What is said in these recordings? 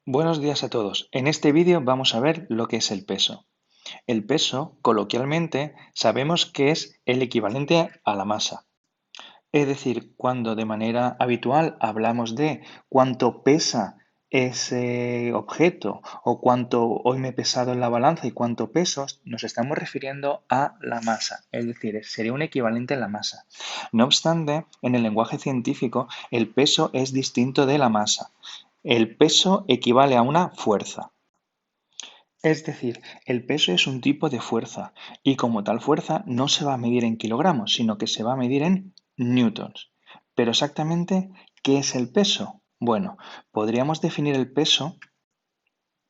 Buenos días a todos. En este vídeo vamos a ver lo que es el peso. El peso, coloquialmente, sabemos que es el equivalente a la masa. Es decir, cuando de manera habitual hablamos de cuánto pesa ese objeto o cuánto hoy me he pesado en la balanza y cuánto peso, nos estamos refiriendo a la masa. Es decir, sería un equivalente a la masa. No obstante, en el lenguaje científico, el peso es distinto de la masa. El peso equivale a una fuerza. Es decir, el peso es un tipo de fuerza y como tal fuerza no se va a medir en kilogramos, sino que se va a medir en newtons. Pero exactamente, ¿qué es el peso? Bueno, podríamos definir el peso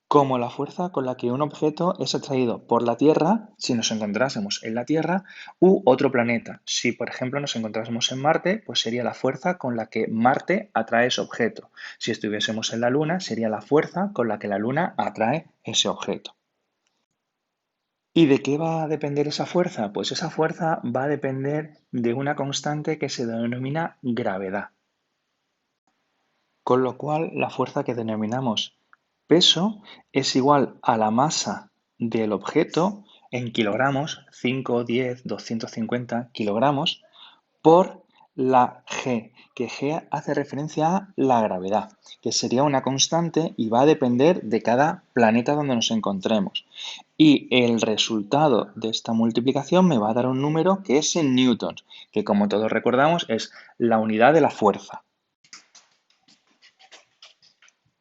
como la fuerza con la que un objeto es atraído por la Tierra, si nos encontrásemos en la Tierra, u otro planeta. Si, por ejemplo, nos encontrásemos en Marte, pues sería la fuerza con la que Marte atrae ese objeto. Si estuviésemos en la Luna, sería la fuerza con la que la Luna atrae ese objeto. ¿Y de qué va a depender esa fuerza? Pues esa fuerza va a depender de una constante que se denomina gravedad. Con lo cual, la fuerza que denominamos peso es igual a la masa del objeto en kilogramos, 5, 10, 250 kilogramos, por la G, que G hace referencia a la gravedad, que sería una constante y va a depender de cada planeta donde nos encontremos. Y el resultado de esta multiplicación me va a dar un número que es en newtons, que como todos recordamos es la unidad de la fuerza.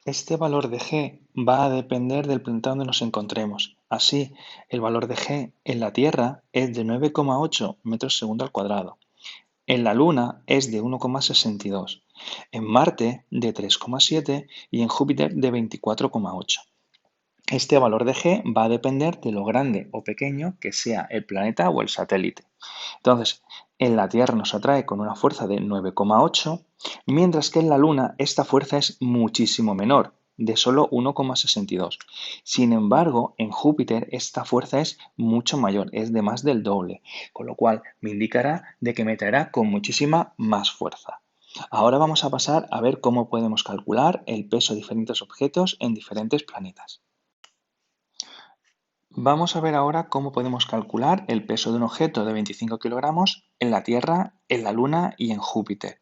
Este valor de G va a depender del planeta donde nos encontremos. Así, el valor de G en la Tierra es de 9,8 metros segundo al cuadrado. En la Luna es de 1,62, en Marte de 3,7 y en Júpiter de 24,8. Este valor de G va a depender de lo grande o pequeño que sea el planeta o el satélite. Entonces, en la Tierra nos atrae con una fuerza de 9,8, mientras que en la Luna esta fuerza es muchísimo menor, de solo 1,62. Sin embargo, en Júpiter esta fuerza es mucho mayor, es de más del doble, con lo cual me indicará de que me traerá con muchísima más fuerza. Ahora vamos a pasar a ver cómo podemos calcular el peso de diferentes objetos en diferentes planetas. Vamos a ver ahora cómo podemos calcular el peso de un objeto de 25 kilogramos en la Tierra, en la Luna y en Júpiter.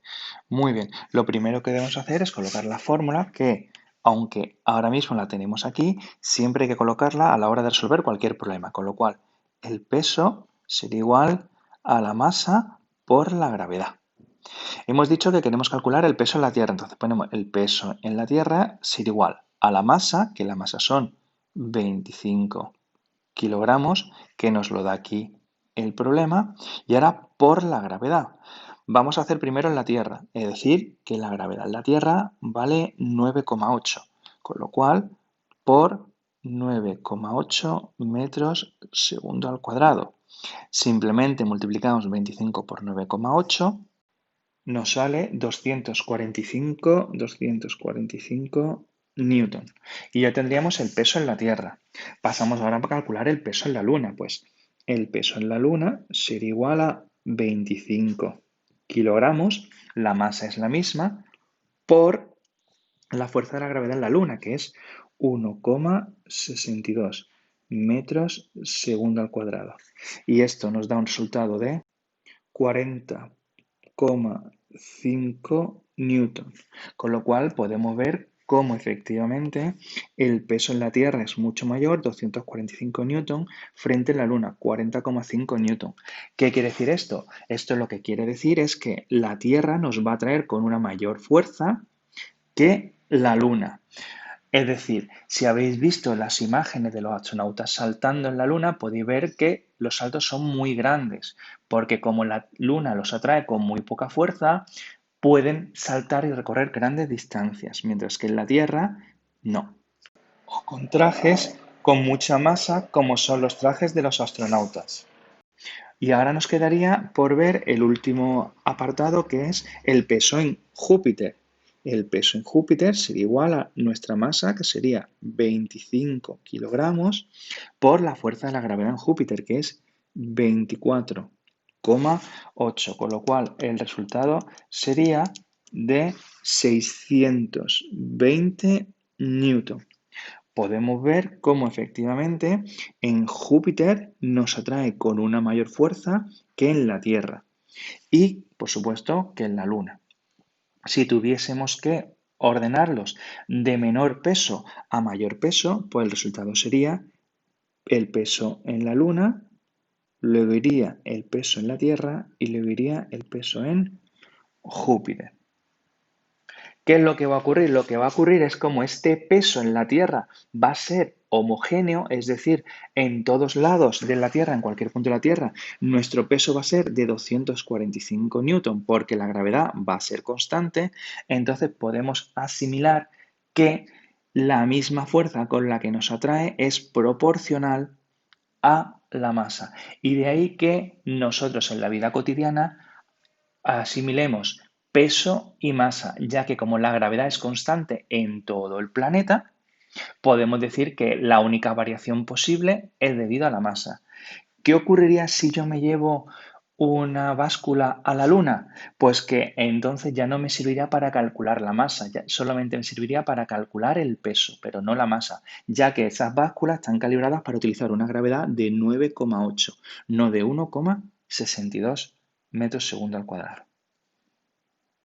Muy bien, lo primero que debemos hacer es colocar la fórmula que, aunque ahora mismo la tenemos aquí, siempre hay que colocarla a la hora de resolver cualquier problema, con lo cual el peso sería igual a la masa por la gravedad. Hemos dicho que queremos calcular el peso en la Tierra, entonces ponemos el peso en la Tierra sería igual a la masa, que la masa son 25 kilogramos, que nos lo da aquí el problema, y ahora por la gravedad. Vamos a hacer primero en la Tierra, es decir, que la gravedad en la Tierra vale 9,8, con lo cual por 9,8 metros segundo al cuadrado. Simplemente multiplicamos 25 por 9,8, nos sale 245 newton. Y ya tendríamos el peso en la Tierra. Pasamos ahora a calcular el peso en la Luna. Pues el peso en la Luna sería igual a 25 kilogramos, la masa es la misma, por la fuerza de la gravedad en la Luna, que es 1,62 metros segundo al cuadrado. Y esto nos da un resultado de 40,5 newton, con lo cual podemos ver cómo efectivamente el peso en la Tierra es mucho mayor, 245 newton, frente a la Luna, 40,5 newton. ¿Qué quiere decir esto? Esto lo que quiere decir es que la Tierra nos va a traer con una mayor fuerza que la Luna. Es decir, si habéis visto las imágenes de los astronautas saltando en la Luna, podéis ver que los saltos son muy grandes, porque como la Luna los atrae con muy poca fuerza, pueden saltar y recorrer grandes distancias, mientras que en la Tierra no. O con trajes con mucha masa, como son los trajes de los astronautas. Y ahora nos quedaría por ver el último apartado, que es el peso en Júpiter. El peso en Júpiter sería igual a nuestra masa, que sería 25 kilogramos, por la fuerza de la gravedad en Júpiter, que es 24,8, con lo cual el resultado sería de 620 newton. Podemos ver cómo efectivamente en Júpiter nos atrae con una mayor fuerza que en la Tierra y, por supuesto, que en la Luna. Si tuviésemos que ordenarlos de menor peso a mayor peso, pues el resultado sería el peso en la Luna, luego iría el peso en la Tierra y luego iría el peso en Júpiter. ¿Qué es lo que va a ocurrir? Lo que va a ocurrir es como este peso en la Tierra va a ser homogéneo, es decir, en todos lados de la Tierra, en cualquier punto de la Tierra, nuestro peso va a ser de 245 newton porque la gravedad va a ser constante, entonces podemos asimilar que la misma fuerza con la que nos atrae es proporcional a la masa. Y de ahí que nosotros en la vida cotidiana asimilemos peso y masa, ya que como la gravedad es constante en todo el planeta, podemos decir que la única variación posible es debido a la masa. ¿Qué ocurriría si yo me llevo una báscula a la Luna? Pues que entonces ya no me serviría para calcular la masa, ya solamente me serviría para calcular el peso, pero no la masa, ya que esas básculas están calibradas para utilizar una gravedad de 9,8, no de 1,62 metros segundo al cuadrado.